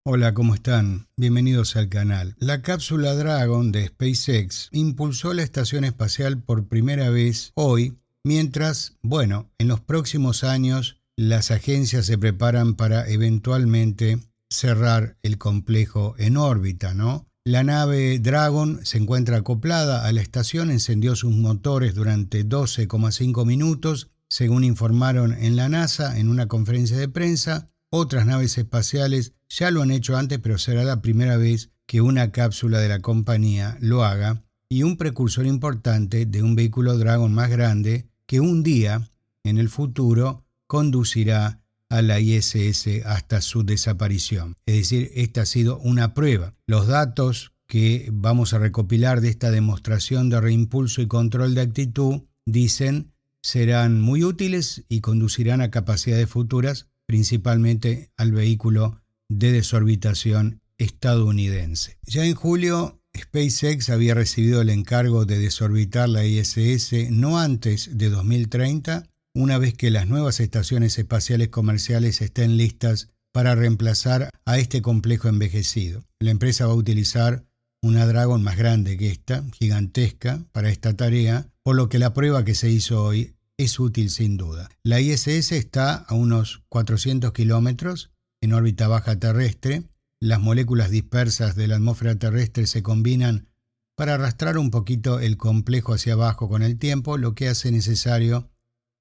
Hola, ¿cómo están? Bienvenidos al canal. La cápsula Dragon de SpaceX impulsó la estación espacial por primera vez hoy, mientras, en los próximos años las agencias se preparan para eventualmente cerrar el complejo en órbita, ¿no? La nave Dragon se encuentra acoplada a la estación, encendió sus motores durante 12,5 minutos, según informaron en la NASA en una conferencia de prensa. Otras naves espaciales ya lo han hecho antes, pero será la primera vez que una cápsula de la compañía lo haga, y un precursor importante de un vehículo Dragon más grande que un día, en el futuro, conducirá a la ISS hasta su desaparición. Es decir, esta ha sido una prueba. Los datos que vamos a recopilar de esta demostración de reimpulso y control de actitud, dicen, serán muy útiles y conducirán a capacidades futuras, principalmente al vehículo de desorbitación estadounidense. Ya en julio, SpaceX había recibido el encargo de desorbitar la ISS no antes de 2030, una vez que las nuevas estaciones espaciales comerciales estén listas para reemplazar a este complejo envejecido. La empresa va a utilizar una Dragon más grande que esta, gigantesca, para esta tarea, por lo que la prueba que se hizo hoy es útil sin duda. La ISS está a unos 400 kilómetros en órbita baja terrestre. Las moléculas dispersas de la atmósfera terrestre se combinan para arrastrar un poquito el complejo hacia abajo con el tiempo, lo que hace necesario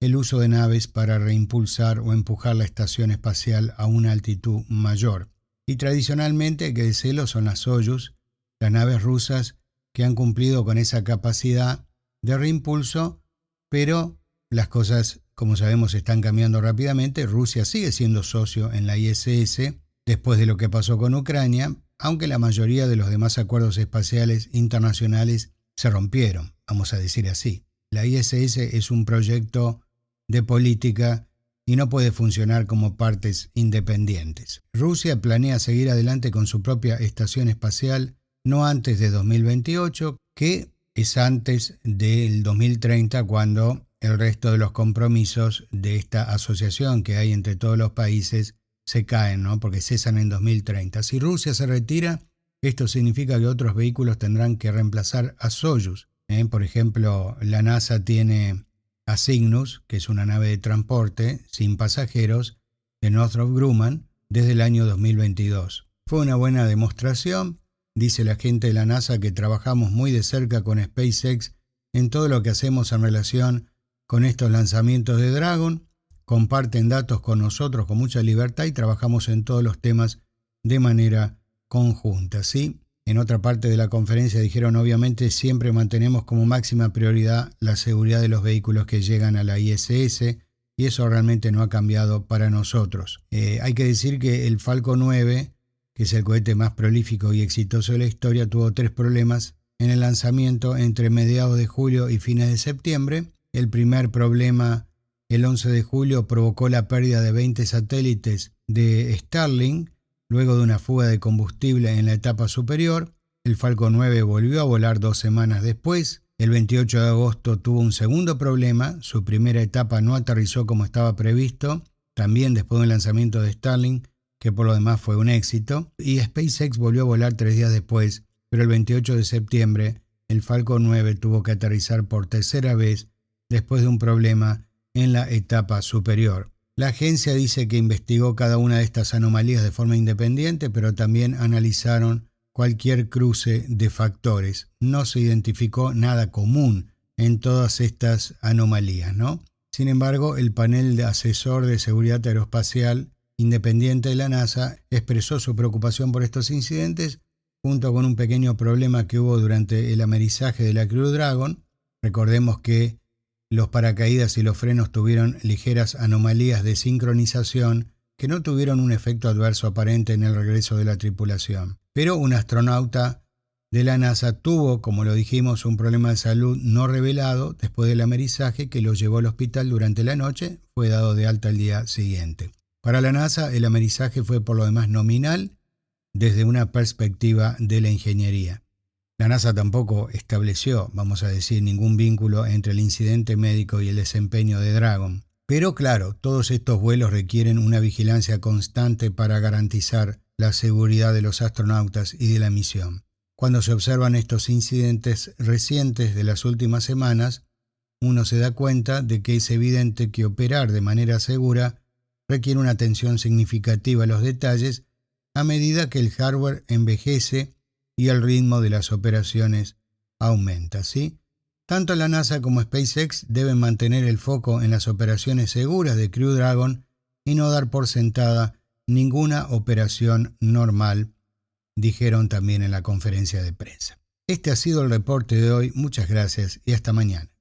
el uso de naves para reimpulsar o empujar la estación espacial a una altitud mayor. Y tradicionalmente, hay que decirlo, son las Soyuz, las naves rusas que han cumplido con esa capacidad de reimpulso, pero las cosas, como sabemos, están cambiando rápidamente. Rusia sigue siendo socio en la ISS después de lo que pasó con Ucrania, aunque la mayoría de los demás acuerdos espaciales internacionales se rompieron, vamos a decir así. La ISS es un proyecto de política y no puede funcionar como partes independientes. Rusia planea seguir adelante con su propia estación espacial no antes de 2028, que es antes del 2030, cuando el resto de los compromisos de esta asociación que hay entre todos los países se caen, ¿no? Porque cesan en 2030. Si Rusia se retira, esto significa que otros vehículos tendrán que reemplazar a Soyuz. Por ejemplo, la NASA tiene a Cygnus, que es una nave de transporte sin pasajeros de Northrop Grumman desde el año 2022. Fue una buena demostración. Dice la gente de la NASA que trabajamos muy de cerca con SpaceX en todo lo que hacemos en relación con estos lanzamientos de Dragon. Comparten datos con nosotros con mucha libertad y trabajamos en todos los temas de manera conjunta, ¿sí? En otra parte de la conferencia dijeron, obviamente siempre mantenemos como máxima prioridad la seguridad de los vehículos que llegan a la ISS, y eso realmente no ha cambiado para nosotros. Hay que decir que el Falcon 9, que es el cohete más prolífico y exitoso de la historia, tuvo 3 problemas en el lanzamiento entre mediados de julio y fines de septiembre. El primer problema, el 11 de julio, provocó la pérdida de 20 satélites de Starlink luego de una fuga de combustible en la etapa superior. El Falcon 9 volvió a volar 2 semanas después. El 28 de agosto tuvo un segundo problema. Su primera etapa no aterrizó como estaba previsto, también después del lanzamiento de Starlink, que por lo demás fue un éxito. Y SpaceX volvió a volar 3 días después, pero el 28 de septiembre el Falcon 9 tuvo que aterrizar por tercera vez después de un problema en la etapa superior. La agencia dice que investigó cada una de estas anomalías de forma independiente, pero también analizaron cualquier cruce de factores. No se identificó nada común en todas estas anomalías, ¿no? Sin embargo, el panel de asesor de seguridad aeroespacial independiente de la NASA expresó su preocupación por estos incidentes, junto con un pequeño problema que hubo durante el amerizaje de la Crew Dragon. Recordemos que los paracaídas y los frenos tuvieron ligeras anomalías de sincronización que no tuvieron un efecto adverso aparente en el regreso de la tripulación. Pero un astronauta de la NASA tuvo, como lo dijimos, un problema de salud no revelado después del amerizaje que lo llevó al hospital durante la noche. Fue dado de alta el día siguiente. Para la NASA, el amerizaje fue por lo demás nominal desde una perspectiva de la ingeniería. La NASA tampoco estableció, vamos a decir, ningún vínculo entre el incidente médico y el desempeño de Dragon. Pero claro, todos estos vuelos requieren una vigilancia constante para garantizar la seguridad de los astronautas y de la misión. Cuando se observan estos incidentes recientes de las últimas semanas, uno se da cuenta de que es evidente que operar de manera segura requiere una atención significativa a los detalles a medida que el hardware envejece y el ritmo de las operaciones aumenta, ¿sí? Tanto la NASA como SpaceX deben mantener el foco en las operaciones seguras de Crew Dragon y no dar por sentada ninguna operación normal, dijeron también en la conferencia de prensa. Este ha sido el reporte de hoy. Muchas gracias y hasta mañana.